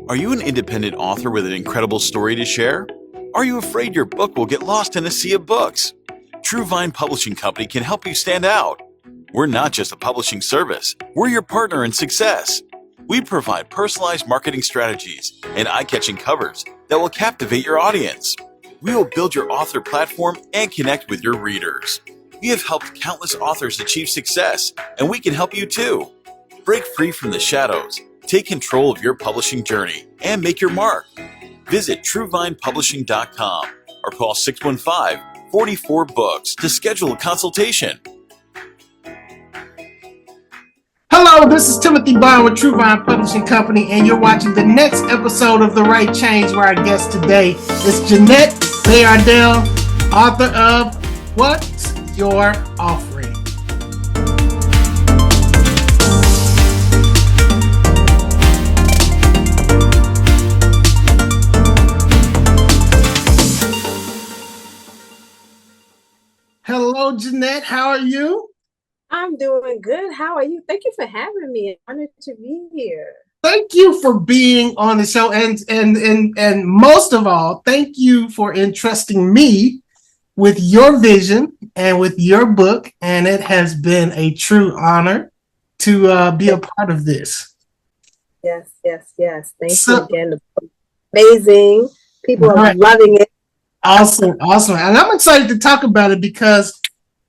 Are you an independent author with an incredible story to share? Are you afraid your book will get lost in a sea of books? True Vine Publishing Company can help you stand out. We're not just a publishing service, we're your partner in success. We provide personalized marketing strategies and eye-catching covers that will captivate your audience. We will build your author platform and connect with your readers. We have helped countless authors achieve success, and we can help you too. Break free from the shadows, take control of your publishing journey, and make your mark. Visit TrueVinePublishing.com or call 615-44-BOOKS to schedule a consultation. Hello, this is Timothy Bond with True Vine Publishing Company, and you're watching the next episode of The Right Change, where our guest today is Jeannette Bayardelle, author of What's Your Offering? Hello, Jeannette. How are you? I'm doing good. How are you? Thank you for having me. I'm honored to be here. Thank you for being on the show, and most of all, thank you for entrusting me with your vision and with your book. And it has been a true honor to be a part of this. Yes. Thank you again. Amazing. People are loving it. Awesome. And I'm excited to talk about it because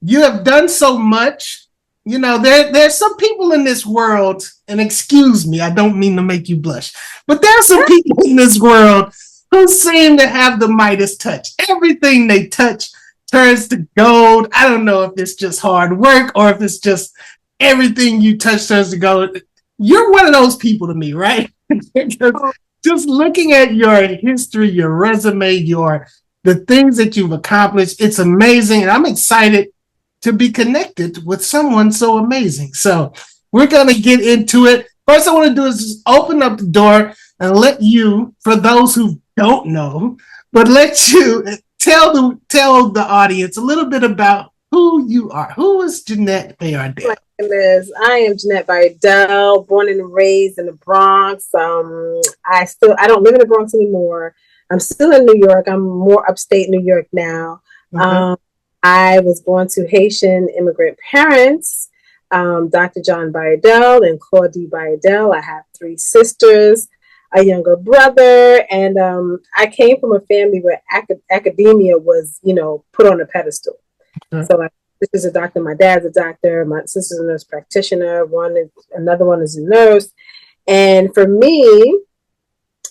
you have done so much. You know, there's some people in this world, and excuse me, I don't mean to make you blush, but there are some people in this world who seem to have the Midas touch. Everything they touch turns to gold. I don't know if it's just hard work or if it's just everything you touch turns to gold. You're one of those people to me, right? Just looking at your history, your resume, the things that you've accomplished, it's amazing. And I'm excited to be connected with someone so amazing. So we're going to get into it. First, I want to do is just open up the door and let you, for those who don't know, but let you tell the audience a little bit about who you are. Who is Jeannette Bayardelle? My goodness, I am Jeannette Bayardelle, born and raised in the Bronx. I don't live in the Bronx anymore. I'm still in New York. I'm more upstate New York now. Mm-hmm. I was born to Haitian immigrant parents, Dr. John Bayardelle and Claudie Bayardelle. I have 3 sisters, a younger brother, and I came from a family where academia was, put on a pedestal. Okay. So my sister's a doctor, my dad's a doctor, my sister's a nurse practitioner, another one is a nurse. And for me,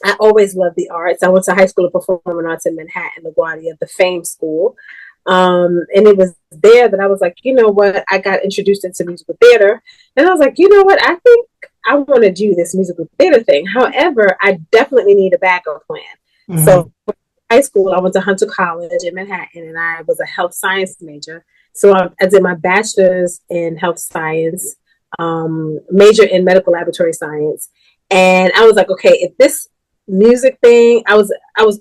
I always loved the arts. I went to high school of performing arts in Manhattan, LaGuardia, the Fame School. And it was there that I was like, you know what, I got introduced into musical theater, and I was like, you know what, I think I want to do this musical theater thing. However, I definitely need a backup plan. Mm-hmm. So high school, I went to Hunter College in Manhattan, and I was a health science major. So I did my bachelor's in health science, major in medical laboratory science. And I was like, okay, if this music thing, I was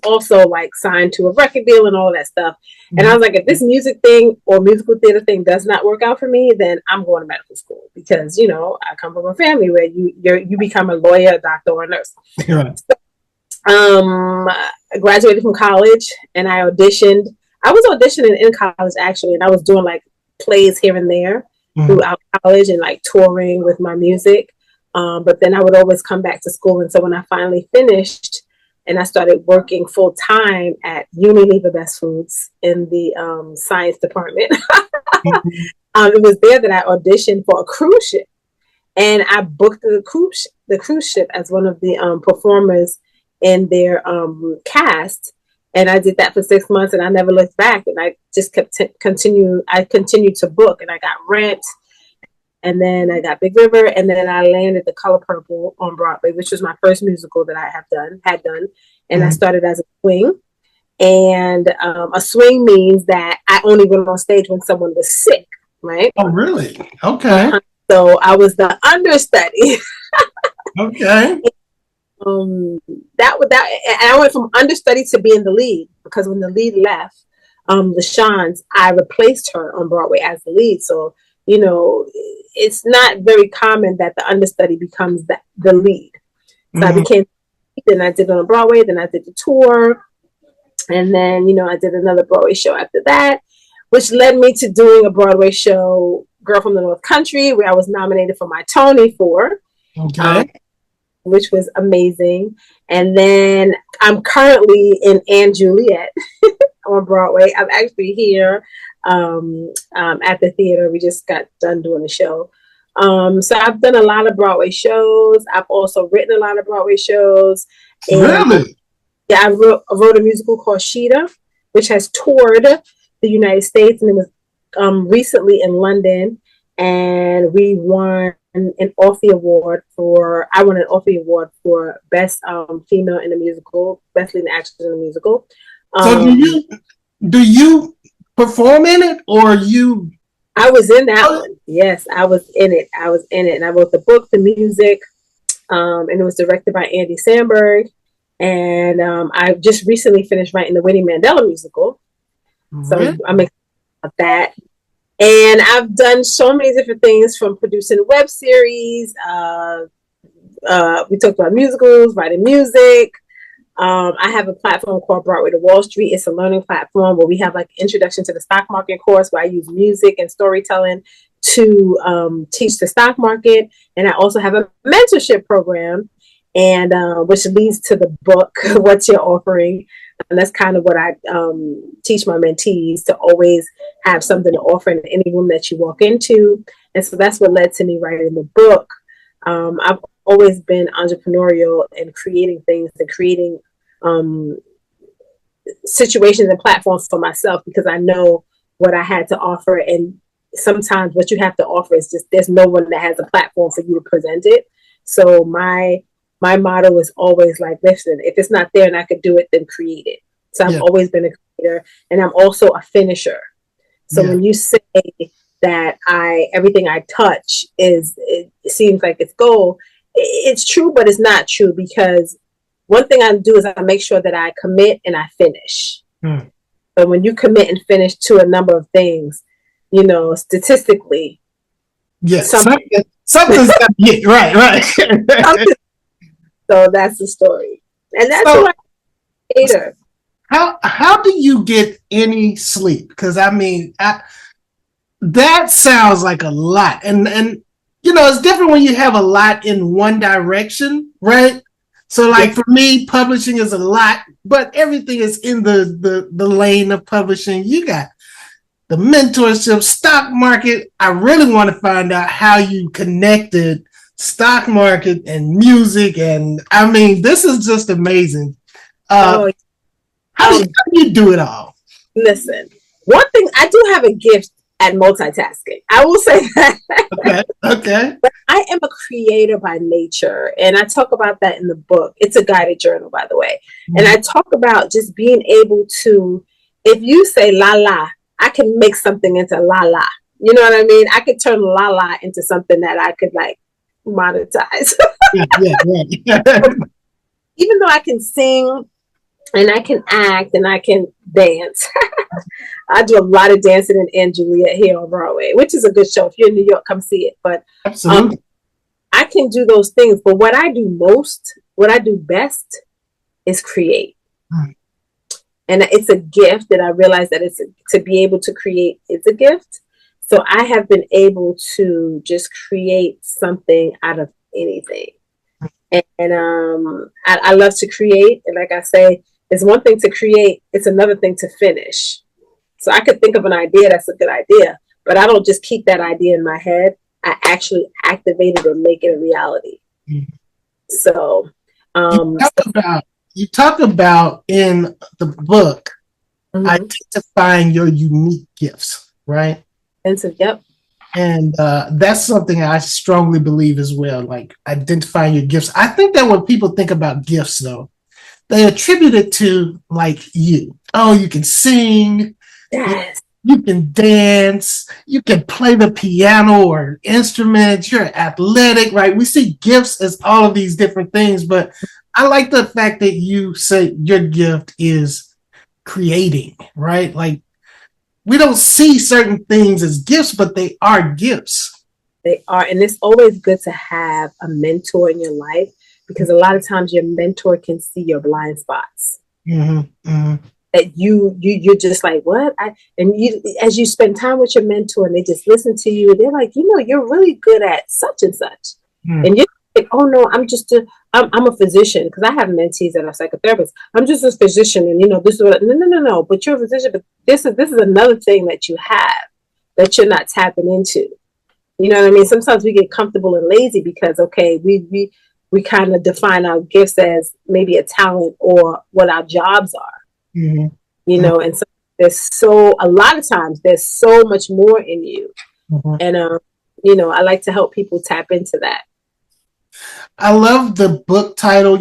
also like signed to a record deal and all that stuff. And I was like, if this music thing or musical theater thing does not work out for me, then I'm going to medical school, because I come from a family where you become a lawyer, a doctor, or a nurse. Yeah. So, I graduated from college, and I auditioned. I was auditioning in college actually, and I was doing like plays here and there throughout college and like touring with my music. But then I would always come back to school. And so when I finally finished and I started working full time at Unilever Best Foods in the science department, it was there that I auditioned for a cruise ship. And I booked the cruise ship as one of the performers in their cast. And I did that for 6 months, and I never looked back. And I just continued to book, and I got Rent. And then I got Big River, and then I landed The Color Purple on Broadway, which was my first musical that I had done. And I started as a swing. And a swing means that I only went on stage when someone was sick, right? Oh, really? Okay. So I was the understudy. Okay. And I went from understudy to being the lead, because when the lead left, LaShawne's, I replaced her on Broadway as the lead. So it's not very common that the understudy becomes the lead. So I became then I did it on Broadway, then I did the tour. And then, I did another Broadway show after that, which led me to doing a Broadway show, Girl from the North Country, where I was nominated for my Tony for. Okay. Which was amazing. And then I'm currently in & Juliet on Broadway. I'm actually here at the theater. We just got done doing the show. So I've done a lot of Broadway shows. I've also written a lot of Broadway shows. And, really? Yeah, I wrote a musical called Sheeta, which has toured the United States, and it was recently in London. And we won an Offie Award I won an Offie Award for Best Female in a Musical, Best Leading Actress in a Musical. So do you perform in it, or you? I was in that one. Yes, I was in it. And I wrote the book, the music, and it was directed by Andy Samberg. And I just recently finished writing the Winnie Mandela musical. So I'm excited about that. And I've done so many different things, from producing web series. We talked about musicals, writing music. I have a platform called Broadway to Wall Street. It's a learning platform where we have like introduction to the stock market course, where I use music and storytelling to teach the stock market. And I also have a mentorship program, and which leads to the book, What's Your Offering? And that's kind of what I teach my mentees, to always have something to offer in any room that you walk into. And so that's what led to me writing the book. I've always been entrepreneurial and creating things and creating situations and platforms for myself, because I know what I had to offer. And sometimes what you have to offer is just, there's no one that has a platform for you to present it. So my motto is always like, listen, if it's not there and I could do it, then create it. So I've always been a creator, and I'm also a finisher. So when you say that everything I touch it seems like it's gold, it's true, but it's not true, because one thing I do is I make sure that I commit and I finish. But when you commit and finish to a number of things, statistically, something's right. So that's the story, and that's who I am. How do you get any sleep? Because that sounds like a lot, and it's different when you have a lot in one direction, right? So like for me, publishing is a lot, but everything is in the lane of publishing. You got the mentorship, stock market. I really want to find out how you connected stock market and music, and this is just amazing. How do you do it all? Listen, one thing, I do have a gift at multitasking. I will say that. Okay. But I am a creator by nature, and I talk about that in the book. It's a guided journal, by the way. And I talk about just being able to, if you say la la, I can make something into la la. You know what I mean? I could turn la la into something that I could like monetize. Even though I can sing and I can act and I can dance, I do a lot of dancing in & Juliet here on Broadway, which is a good show. If you're in New York, come see it. But absolutely, I can do those things. But what I do best is create. And it's a gift that I realize that to be able to create is a gift. So I have been able to just create something out of anything. And I love to create. And like I say, it's one thing to create. It's another thing to finish. So I could think of an idea that's a good idea, but I don't just keep that idea in my head. I actually activate it and make it a reality. So you talk about in the book, identifying your unique gifts, right? And so, yep. And that's something I strongly believe as well, like identifying your gifts. I think that when people think about gifts, though, they attribute it to like you. Oh, you can sing. Yes. You can dance. You can play the piano or instruments. You're athletic, right? We see gifts as all of these different things, but I like the fact that you say your gift is creating, right? Like, we don't see certain things as gifts, but they are gifts. They are. And it's always good to have a mentor in your life, because a lot of times your mentor can see your blind spots. Mm-hmm. That you're just like, what? And you, as you spend time with your mentor and they just listen to you, they're like, you're really good at such and such. And you're like, oh no, I'm a physician, because I have mentees that are psychotherapists. I'm just a physician, and this is what. No. But you're a physician, but this is another thing that you have that you're not tapping into. You know what I mean? Sometimes we get comfortable and lazy because we kind of define our gifts as maybe a talent or what our jobs are. And so a lot of times there's so much more in you. And I like to help people tap into that. I love the book title.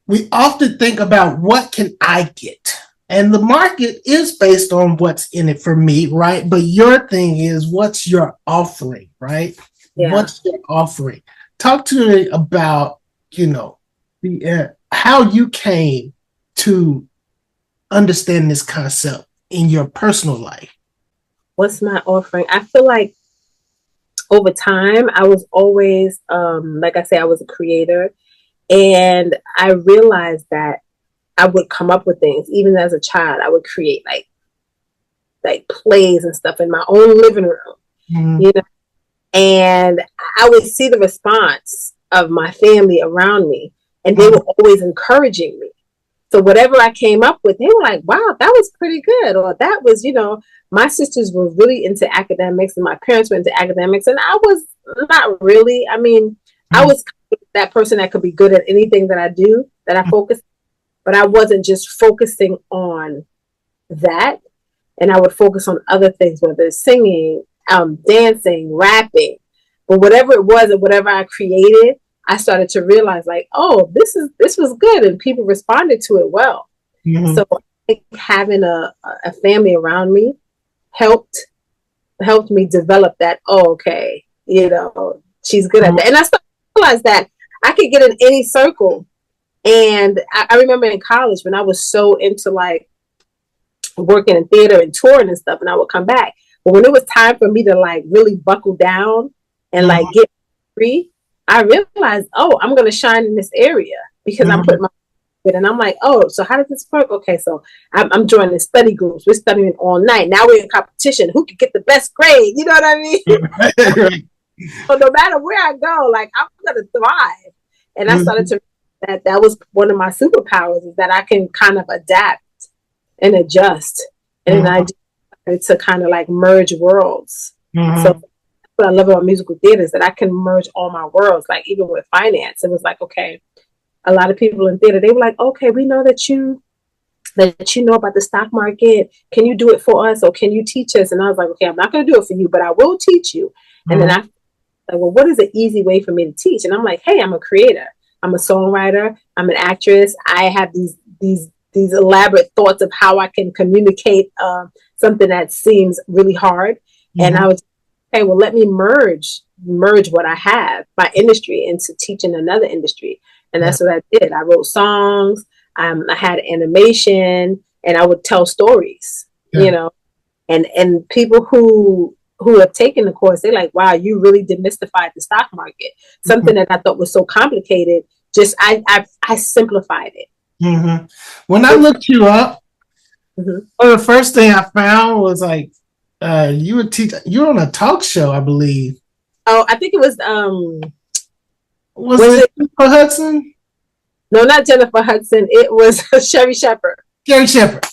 We often think about what can I get? And the market is based on what's in it for me, right? But your thing is, what's your offering, right? Yeah. What's your offering? Talk to me about, how you came to understand this concept in your personal life. What's my offering? I feel like over time, I was always, like I say, I was a creator, and I realized that I would come up with things. Even as a child, I would create like plays and stuff in my own living room, and I would see the response of my family around me, and they were always encouraging me. So whatever I came up with, they were like, wow, that was pretty good. Or that was, my sisters were really into academics and my parents were into academics. And I was not really. I mean, I was that person that could be good at anything that I do, that I focus. But I wasn't just focusing on that. And I would focus on other things, whether it's singing, dancing, rapping. But whatever it was and whatever I created, I started to realize like, oh, this was good, and people responded to it well. So I think having a family around me helped me develop that. Oh, okay, she's good at that, and I started to realize that I could get in any circle. And I remember in college when I was so into like working in theater and touring and stuff, and I would come back. But when it was time for me to like really buckle down and like get free, I realized, oh, I'm going to shine in this area because I'm putting my foot in. And I'm like, oh, so how does this work? Okay, so I'm joining study groups. We're studying all night. Now we're in competition. Who could get the best grade? You know what I mean? So no matter where I go, like I'm going to thrive. And I started to that was one of my superpowers, is that I can kind of adapt and adjust. And I decided to kind of like merge worlds. So what I love about musical theater is that I can merge all my worlds. Like even with finance, it was like, okay, a lot of people in theater, they were like, okay, we know that you know about the stock market. Can you do it for us, or can you teach us? And I was like, okay, I'm not going to do it for you, but I will teach you. And then I like, well, what is an easy way for me to teach? And I'm like, hey, I'm a creator. I'm a songwriter. I'm an actress. I have these elaborate thoughts of how I can communicate something that seems really hard. And I was, okay, well, let me merge what I have, my industry, into teaching another industry. And that's what I did. I wrote songs. I had animation, and I would tell stories, and people who have taken the course, they're like, wow, you really demystified the stock market. Something that I thought was so complicated, just I simplified it. When I looked you up, the first thing I found was like, you were on a talk show, I believe. Oh, I think it was was it Jennifer Hudson? No, not Jennifer Hudson. It was Sherry Shepherd. Sherry Shepherd.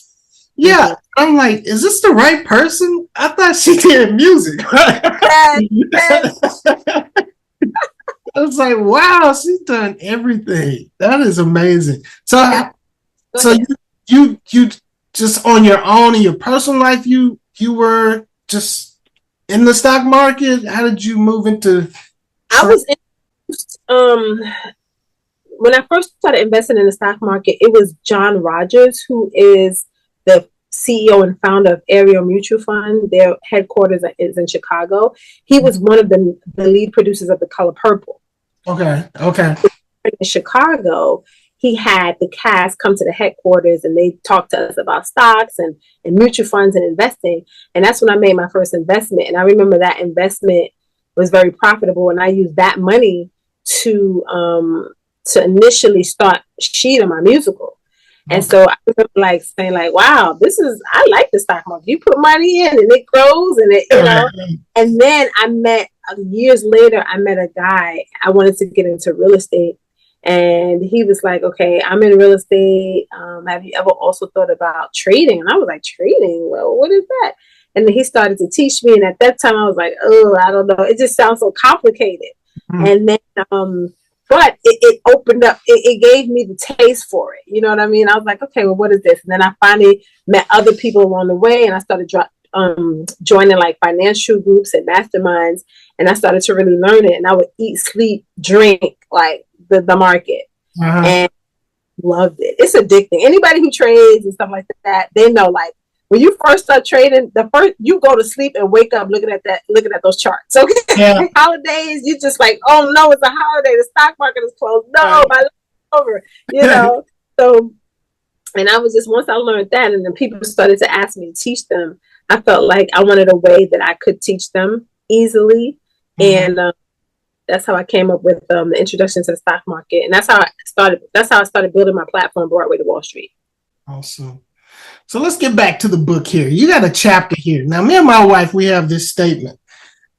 Yeah, I'm like, is this the right person? I thought she did music. I was like, wow, she's done everything. That is amazing. So you just on your own in your personal life, you were just in the stock market. How did you move into? I was when I first started investing in the stock market, it was John Rogers, who is the CEO and founder of Ariel Mutual Fund. Their headquarters is in Chicago. He was one of the lead producers of The Color Purple. Okay. In Chicago, he had the cast come to the headquarters, and they talked to us about stocks and mutual funds and investing. And that's when I made my first investment. And I remember that investment was very profitable, and I used that money to initially start Sheeta, my musical. And so I was like saying like, wow, I like the stock market. You put money in and it grows and it, and then I met years later, I met a guy. I wanted to get into real estate. And he was like, okay, I'm in real estate. Have you ever also thought about trading? And I was like, trading? Well, what is that? And then he started to teach me. And at that time, I was like, oh, I don't know. It just sounds so complicated. And then, but it opened up, it gave me the taste for it. You know what I mean? I was like, okay, well, what is this? And then I finally met other people along the way, and I started joining like financial groups and masterminds. And I started to really learn it. And I would eat, sleep, drink, like the market. And loved it. It's addicting. Anybody who trades and stuff like that, they know, like, when you first start trading, you go to sleep and wake up looking at those charts. Okay, holidays, you just like, oh no, it's a holiday. The stock market is closed. No, my life's over. You know. So, and I was just, once I learned that, and then people started to ask me to teach them, I felt like I wanted a way that I could teach them easily, and that's how I came up with the introduction to the stock market, and that's how I started building my platform, Broadway to Wall Street. Awesome. So let's get back to the book here. You got a chapter here. Now, me and my wife, we have this statement.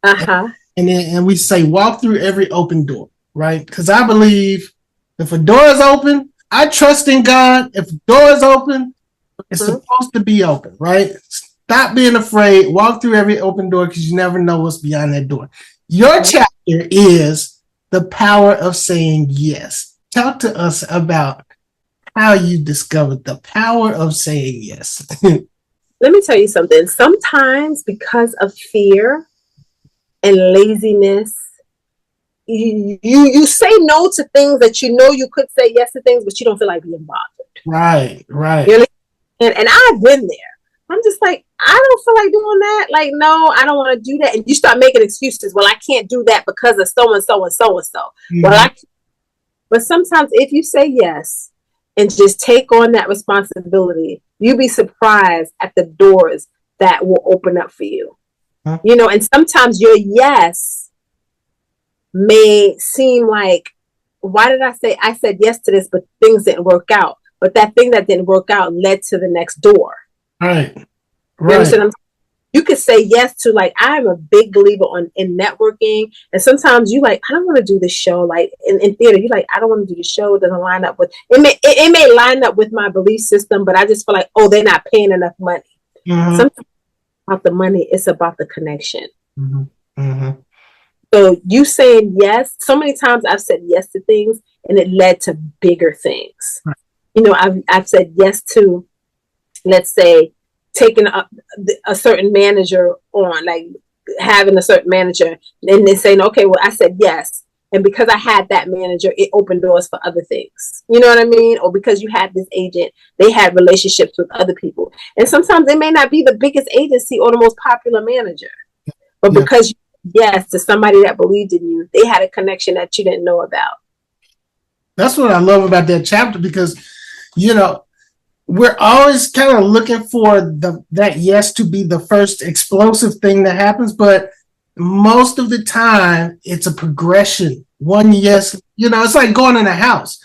And we say, walk through every open door, right? Because I believe if a door is open, I trust in God. If a door is open, it's supposed to be open, right? Stop being afraid. Walk through every open door because you never know what's behind that door. Your chapter is the power of saying yes. Talk to us about how you discovered the power of saying yes. Let me tell you something. Sometimes because of fear and laziness, you say no to things that you know you could say yes to things, but you don't feel like being bothered. Right. And I've been there. I'm just like, I don't feel like doing that. Like, no, I don't want to do that. And you start making excuses. Well, I can't do that because of so and so and so and so. But sometimes if you say yes, and just take on that responsibility, you'll be surprised at the doors that will open up for you. You know, and sometimes your yes may seem like, why did I said yes to this, but things didn't work out. But that thing that didn't work out led to the next door. Right. You could say yes to, like, I'm a big believer in networking. And sometimes you like, I don't want to do this show. Like in theater, you like, I don't want to do the show. It doesn't line up with, it may line up with my belief system, but I just feel like, oh, they're not paying enough money. Sometimes it's about the money, it's about the connection. So you saying yes, so many times I've said yes to things and it led to bigger things. You know, I've said yes to, let's say, taking a certain manager on, like having a certain manager, and then saying, okay, well, I said yes. And because I had that manager, it opened doors for other things. You know what I mean? Or because you had this agent, they had relationships with other people. And sometimes they may not be the biggest agency or the most popular manager. But because you said yes to somebody that believed in you, they had a connection that you didn't know about. That's what I love about that chapter, because, you know, we're always kind of looking for that yes to be the first explosive thing that happens, but most of the time it's a progression. One yes, you know, it's like going in a house.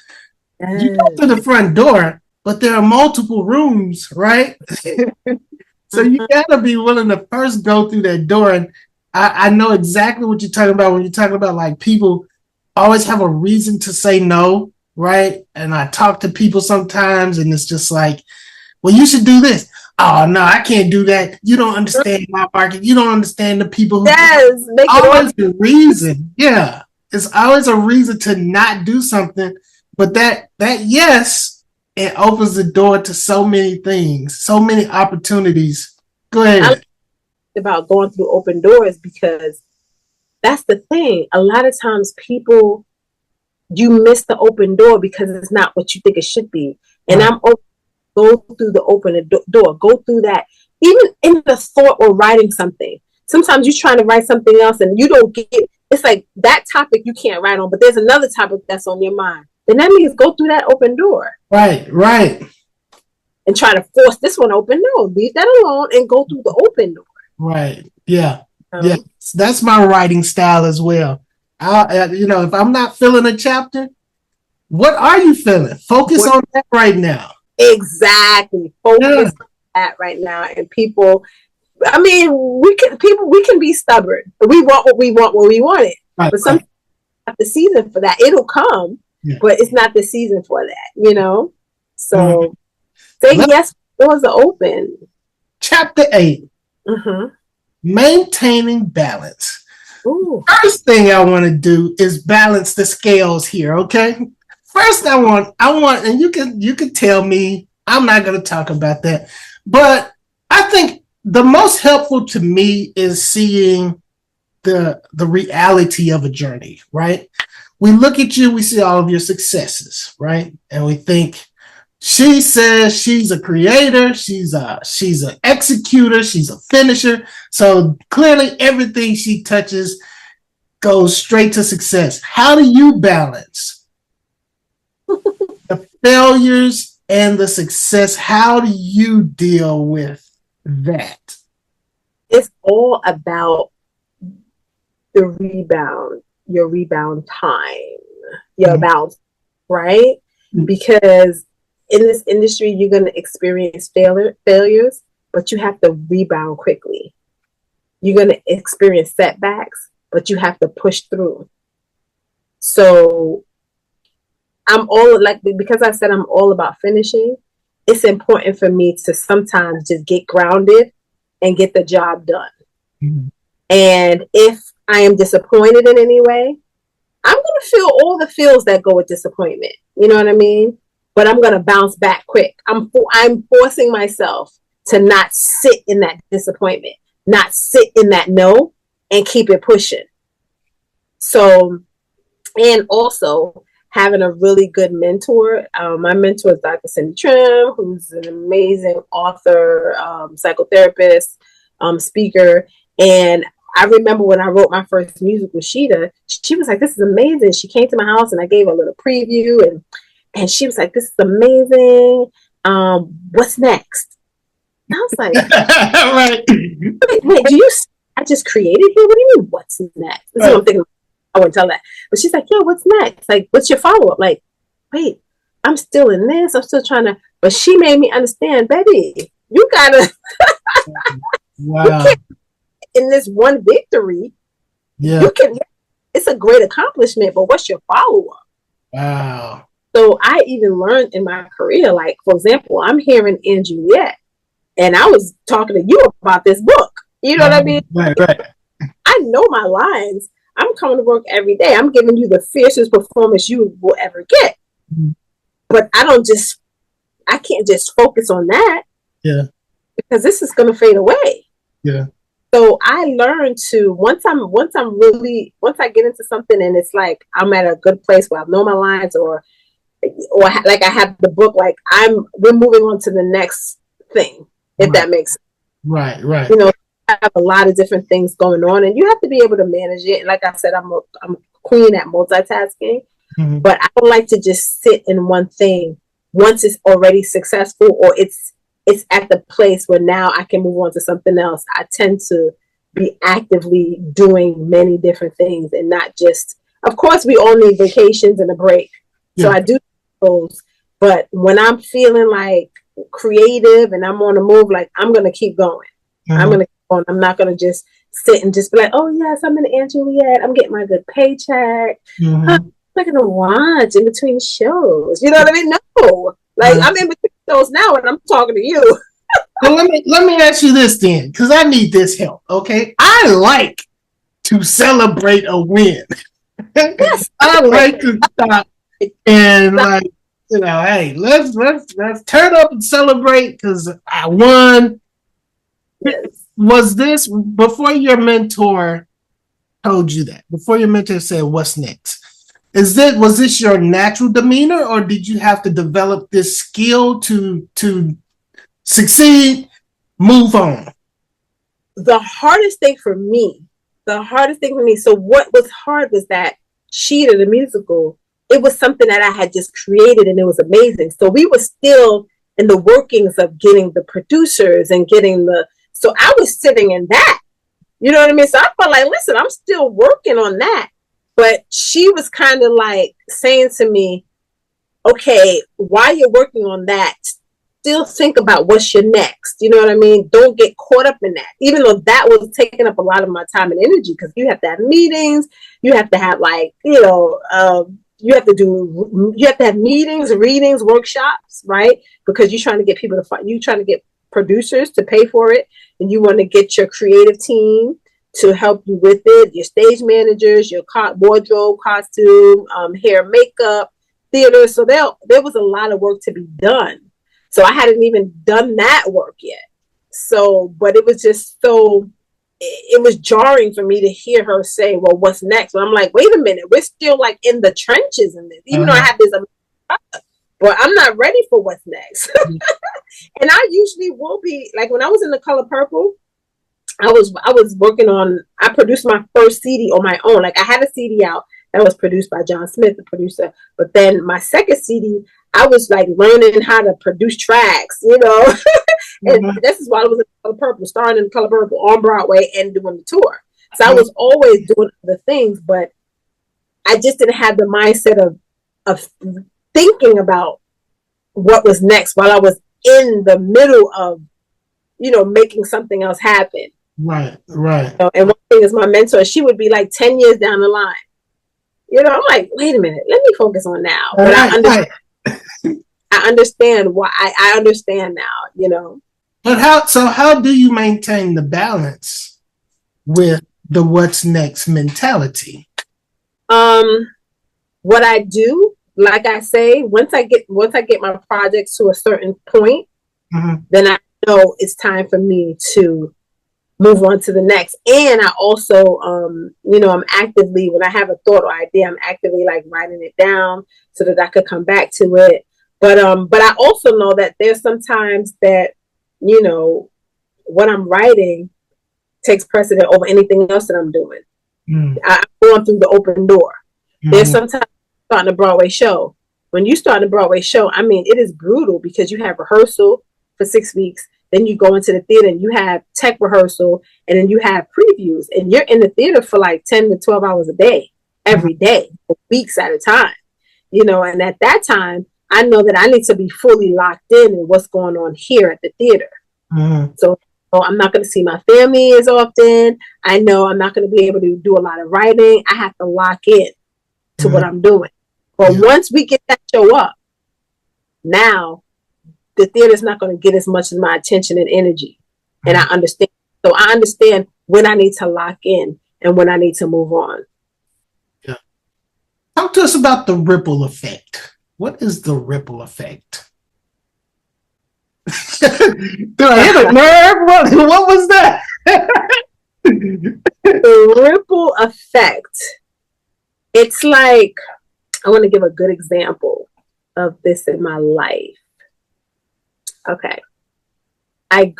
You go to the front door, but there are multiple rooms, right? So you gotta be willing to first go through that door. And I know exactly what you're talking about when you're talking about, like, people always have a reason to say no. Right. And I talk to people sometimes and it's just like, well, you should do this. Oh, no, I can't do that. You don't understand my market. You don't understand the people who always a reason. Yeah. It's always a reason to not do something. But that yes, it opens the door to so many things, so many opportunities. Go ahead. I like about going through open doors, because that's the thing. A lot of times people, you miss the open door because it's not what you think it should be. And I'm open. Go through the open door. Go through that. Even in the thought or writing something. Sometimes you're trying to write something else and you don't get, it's like that topic you can't write on, but there's another topic that's on your mind. Then that means go through that open door. Right. And try to force this one open. No, leave that alone and go through the open door. Right. Yeah. Yeah. That's my writing style as well. If I'm not feeling a chapter, what are you feeling? Focus on that right now. Exactly. Focus on that right now. And people, I mean, we can be stubborn. We want what we want when we want it. Right, but sometimes not the season for that. It'll come, but it's not the season for that, So say yes, doors are open. Chapter 8. Maintaining balance. Ooh. First thing I want to do is balance the scales here, okay? First I want, and you can tell me I'm not going to talk about that, but I think the most helpful to me is seeing the reality of a journey, right? We look at you, we see all of your successes, right? And we think, she says she's a creator, she's an executor, she's a finisher. So clearly everything she touches goes straight to success. How do you balance the failures and the success? How do you deal with that? It's all about the rebound, your rebound time, your bounce, right? Because in this industry, you're going to experience failures, but you have to rebound quickly. You're going to experience setbacks, but you have to push through. So because I said I'm all about finishing, it's important for me to sometimes just get grounded and get the job done. Mm-hmm. And if I am disappointed in any way, I'm going to feel all the feels that go with disappointment. You know what I mean? But I'm going to bounce back quick. I'm forcing myself to not sit in that disappointment, not sit in that no, and keep it pushing. So, and also having a really good mentor. My mentor is Dr. Cindy Trim, who's an amazing author, psychotherapist, speaker. And I remember when I wrote my first music with Sheeta, she was like, "This is amazing." She came to my house and I gave her a little preview and she was like, "This is amazing. What's next?" And I was like, right. Wait, I just created here? What do you mean, what's next? This is what I'm thinking. I wouldn't tell that. But she's like, "Yeah, what's next? Like, what's your follow-up?" Like, wait, I'm still in this. I'm still trying to, but she made me understand, baby, you gotta, wow. You can't, in this one victory, it's a great accomplishment, but what's your follow-up? Wow. So I even learned in my career, like, for example, I'm hearing in Juliet, and I was talking to you about this book. You know what I mean? Right. I know my lines. I'm coming to work every day. I'm giving you the fiercest performance you will ever get. Mm-hmm. But I can't just focus on that. Yeah. Because this is going to fade away. Yeah. So I learned to, once I get into something and it's like, I'm at a good place where I know my lines or like I have the book, like we're moving on to the next thing, if that makes sense. Right. You know, I have a lot of different things going on and you have to be able to manage it. And like I said, I'm a queen at multitasking, but I don't like to just sit in one thing once it's already successful or it's at the place where now I can move on to something else. I tend to be actively doing many different things and not just, of course, we all need vacations and a break. Yeah. So I do those, but when I'm feeling like creative and I'm on the move, like I'm going to keep going. I'm going to keep on. I'm not going to just sit and just be like, "Oh yes, I'm in Aunt Juliet. I'm getting my good paycheck. I'm not going to watch in between shows." You know what I mean? No, like I'm in between shows now and I'm talking to you. Well, let me ask you this then, because I need this help. Okay, I like to celebrate a win. Yes, I like to stop and like, hey, let's turn up and celebrate because I won. Yes. Was this before your mentor told you that? Before your mentor said, "What's next?" Was this your natural demeanor, or did you have to develop this skill to succeed, move on? The hardest thing for me. So what was hard was that Sheeta, the musical, it was something that I had just created and it was amazing. So we were still in the workings of getting the producers and so I was sitting in that, you know what I mean? So I felt like, listen, I'm still working on that. But she was kind of like saying to me, okay, while you're working on that, still think about what's your next. You know what I mean? Don't get caught up in that. Even though that was taking up a lot of my time and energy, because you have to have meetings, you have to have you have to have meetings, readings, workshops, right? Because you're trying to get people to find, you're trying to get producers to pay for it, and you want to get your creative team to help you with it, your stage managers, your wardrobe, costume, hair, makeup, theater. So there was a lot of work to be done. So I hadn't even done that work yet. So, but it was just so, it was jarring for me to hear her say, well, what's next? And I'm like, wait a minute, we're still like in the trenches in this, even though I have this, but I'm not ready for what's next. And I usually will be, like when I was in The Color Purple, I was working on, I produced my first CD on my own. Like I had a CD out that was produced by John Smith, the producer. But then my second CD, I was like learning how to produce tracks, you know. And this is why I was in Color Purple, starring in Color Purple on Broadway and doing the tour. So I was always doing other things, but I just didn't have the mindset of thinking about what was next while I was in the middle of, you know, making something else happen. Right. So, and one thing is my mentor, she would be like 10 years down the line. You know, I'm like, wait a minute, let me focus on now. But I understand why. I understand now, you know. But how do you maintain the balance with the what's next mentality? What I do, like I say, once I get my projects to a certain point, then I know it's time for me to move on to the next. And I also, you know, I'm actively, when I have a thought or idea, I'm actively like writing it down so that I could come back to it. But I also know that there's sometimes that, you know, what I'm writing takes precedent over anything else that I'm doing. I'm going through the open door. There's sometimes starting a Broadway show. When you start a Broadway show, I mean, it is brutal because you have rehearsal for 6 weeks. Then you go into the theater and you have tech rehearsal, and then you have previews, and you're in the theater for like 10 to 12 hours a day, every day, for weeks at a time, you know. And at that time, I know that I need to be fully locked in what's going on here at the theater. So I'm not going to see my family as often. I know I'm not going to be able to do a lot of writing. I have to lock in to what I'm doing. But once we get that show up, now the theater's not going to get as much of my attention and energy. And I understand. So I understand when I need to lock in and when I need to move on. Yeah. Talk to us about the ripple effect. What is the ripple effect? Did I hit a nerve? What was that? The ripple effect. It's like, I want to give a good example of this in my life. Okay. I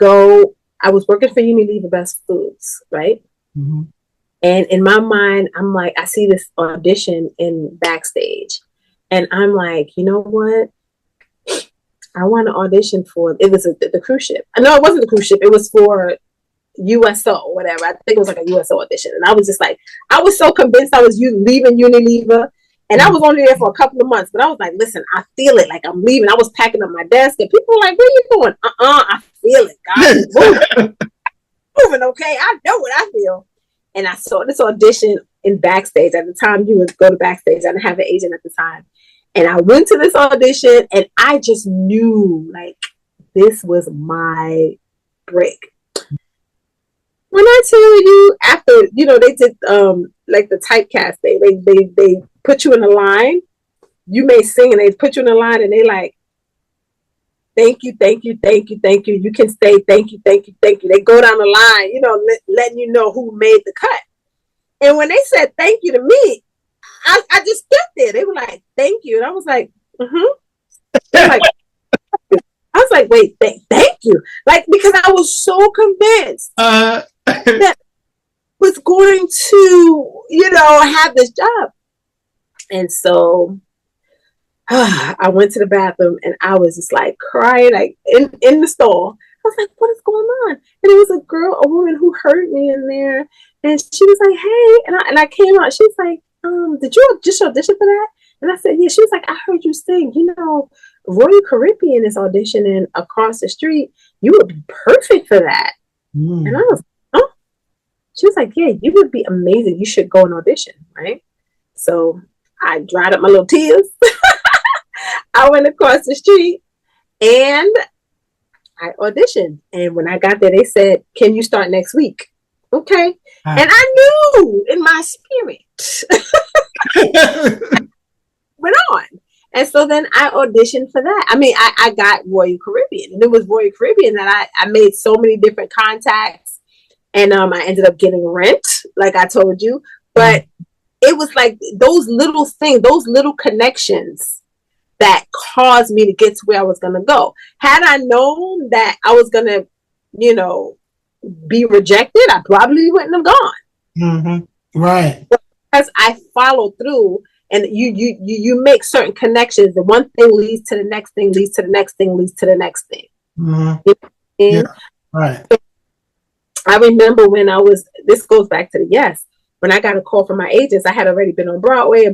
was working for Unilever Best Foods, right? And in my mind, I'm like, I see this audition in backstage, and I'm like, you know what? I want to audition for, it was the cruise ship. No, it wasn't the cruise ship. It was for USO or whatever. I think it was like a USO audition. And I was just like, I was so convinced I was leaving Unilever. And I was only there for a couple of months, but I was like, listen, I feel it. Like I'm leaving. I was packing up my desk, and people were like, where you going? I feel it. God, moving, okay? I know what I feel. And I saw this audition in backstage. At the time, you would go to backstage. I didn't have an agent at the time. And I went to this audition, and I just knew, like, this was my break. When I tell you, after, you know, they did like the typecast, they put you in a line. You may sing, and they put you in a line, and they like, thank you, thank you, thank you, thank you. You can stay, thank you, thank you, thank you. They go down the line, you know, letting you know who made the cut. And when they said thank you to me, I just stood there. They were like, thank you. And I was like, like, I was like, wait, thank you. Like, because I was so convinced that I was going to, you know, have this job. And so I went to the bathroom, and I was just like crying, like in the stall. I was like, what is going on? And it was a woman who heard me in there, and she was like, hey, and I came out. She was like, did you just audition for that? And I said, yeah. She was like, I heard you sing. Royal Caribbean is auditioning across the street. You would be perfect for that. And I was, oh. She was like, yeah, you would be amazing. You should go and audition, right? So I dried up my little tears. I went across the street and I auditioned. And when I got there, they said, can you start next week? Okay. And I knew in my spirit went on. And so then I auditioned for that. I mean, I got Royal Caribbean, and it was Royal Caribbean that I made so many different contacts, and I ended up getting Rent, like I told you. But it was like those little things, those little connections that caused me to get to where I was going to go. Had I known that I was going to, be rejected, I probably wouldn't have gone. Mm-hmm. Right. Because I followed through, and you make certain connections. The one thing leads to the next thing, leads to the next thing, leads to the next thing. Mm-hmm. Yeah. Right. I remember when this goes back to when I got a call from my agents. I had already been on Broadway, a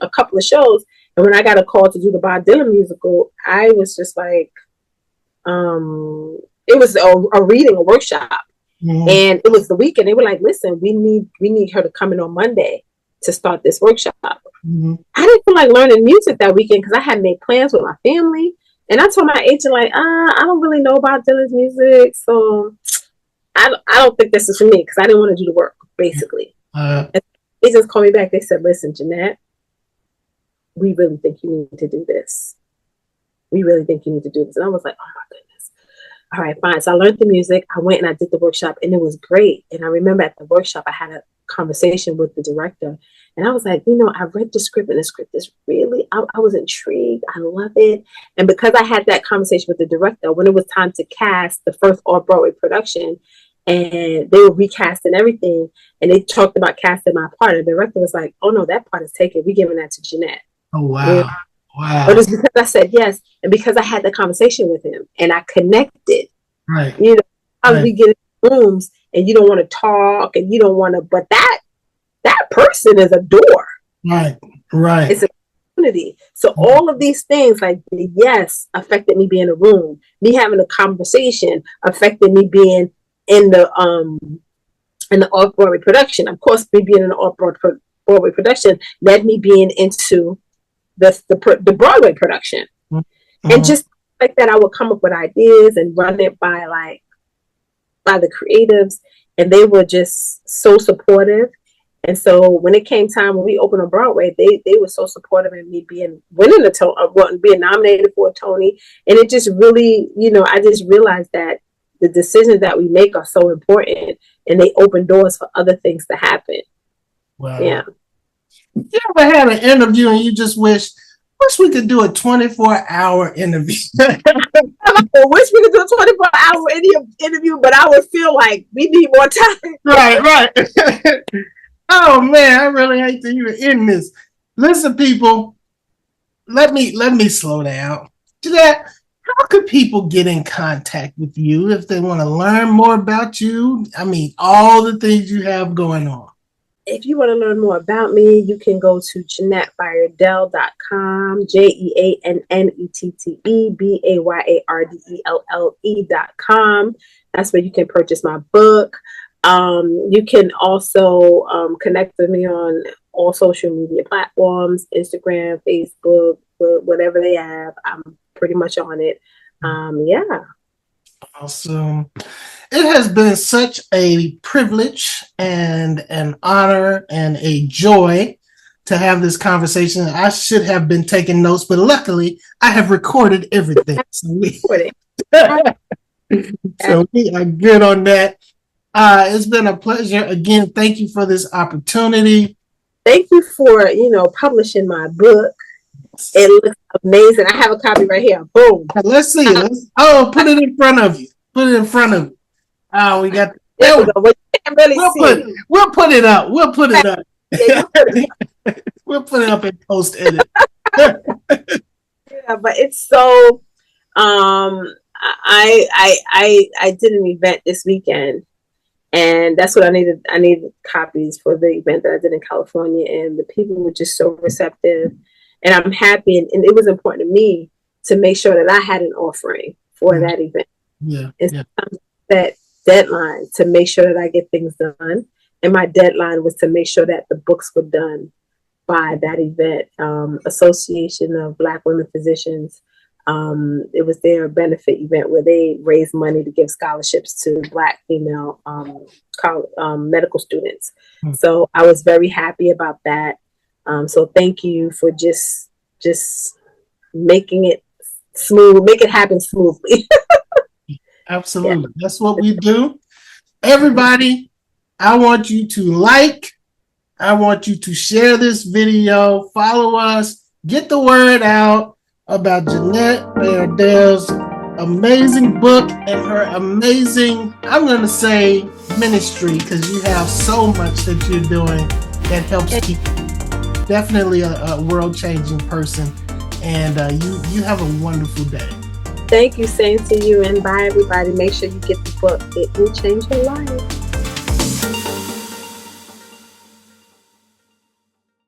couple of shows. And when I got a call to do the Bob Dylan musical, I was just like, it was a reading, a workshop. Mm-hmm. And it was the weekend. They were like, listen, we need her to come in on Monday to start this workshop. Mm-hmm. I didn't feel like learning music that weekend because I had made plans with my family. And I told my agent, like, I don't really know about Dylan's music. So I don't think this is for me, because I didn't want to do the work, basically. And agents called me back. They said, listen, Jeannette, we really think you need to do this. We really think you need to do this. And I was like, oh my goodness. All right, fine. So I learned the music. I went and I did the workshop, and it was great. And I remember at the workshop, I had a conversation with the director, and I was like, I read the script, and the script is really, I was intrigued. I love it. And because I had that conversation with the director, when it was time to cast the first off-Broadway production, and they were recasting everything, and they talked about casting my part, and the director was like, oh no, that part is taken. We're giving that to Jeannette. Oh, wow. Wow. But it's because I said yes, and because I had the conversation with him and I connected. Right. How we get in rooms and you don't want to talk and you don't want to, but that person is a door. Right. Right. It's a community. So all of these things, like the yes, affected me being in a room. Me having a conversation affected me being in the off-Broadway production. Of course, me being in the off-Broadway production led me being into the Broadway production. Mm-hmm. And just like that, I would come up with ideas and run it by the creatives, and they were just so supportive. And so when it came time when we opened on Broadway, they were so supportive in me being being nominated for a Tony. And it just really, I just realized that the decisions that we make are so important, and they open doors for other things to happen. Wow. Yeah. You ever had an interview and you just wish we could do a 24-hour interview? I wish we could do a 24-hour interview, but I would feel like we need more time. Right. Oh man, I really hate to even end this. Listen, people, let me slow down. Jeannette, how could people get in contact with you if they want to learn more about you? I mean, all the things you have going on. If you want to learn more about me, you can go to JeannetteBayardelle.com, JeannetteBayardelle.com. That's where you can purchase my book. You can also connect with me on all social media platforms, Instagram, Facebook, whatever they have. I'm pretty much on it. Yeah. Awesome. It has been such a privilege and an honor and a joy to have this conversation. I should have been taking notes, but luckily I have recorded everything. So we are good on that. It's been a pleasure. Again, thank you for this opportunity. Thank you for, publishing my book. It looks amazing. I have a copy right here. Boom. Let's see it. Put it in front of you. Put it in front of you. Oh, we got. There we go. Well, you can't really see. We'll put it up. We'll put it up. We'll put it up in post edit. Yeah, but it's so. I did an event this weekend, And that's what I needed. I needed copies for the event that I did in California, and the people were just so receptive. And I'm happy, and it was important to me to make sure that I had an offering for that event. Yeah. And that deadline to make sure that I get things done. And my deadline was to make sure that the books were done by that event. Association of Black Women Physicians. It was their benefit event where they raised money to give scholarships to Black female medical students. So I was very happy about that. So thank you for just making it smooth, make it happen smoothly. Absolutely. Yeah. That's what we do. Everybody, I want you to like, I want you to share this video, follow us, get the word out about Jeannette Bayardelle's amazing book and her amazing, I'm going to say, ministry, because you have so much that you're doing that helps people. Definitely a world-changing person, and you have a wonderful day. Thank you, same to you, and bye everybody. Make sure you get the book. It will change your life.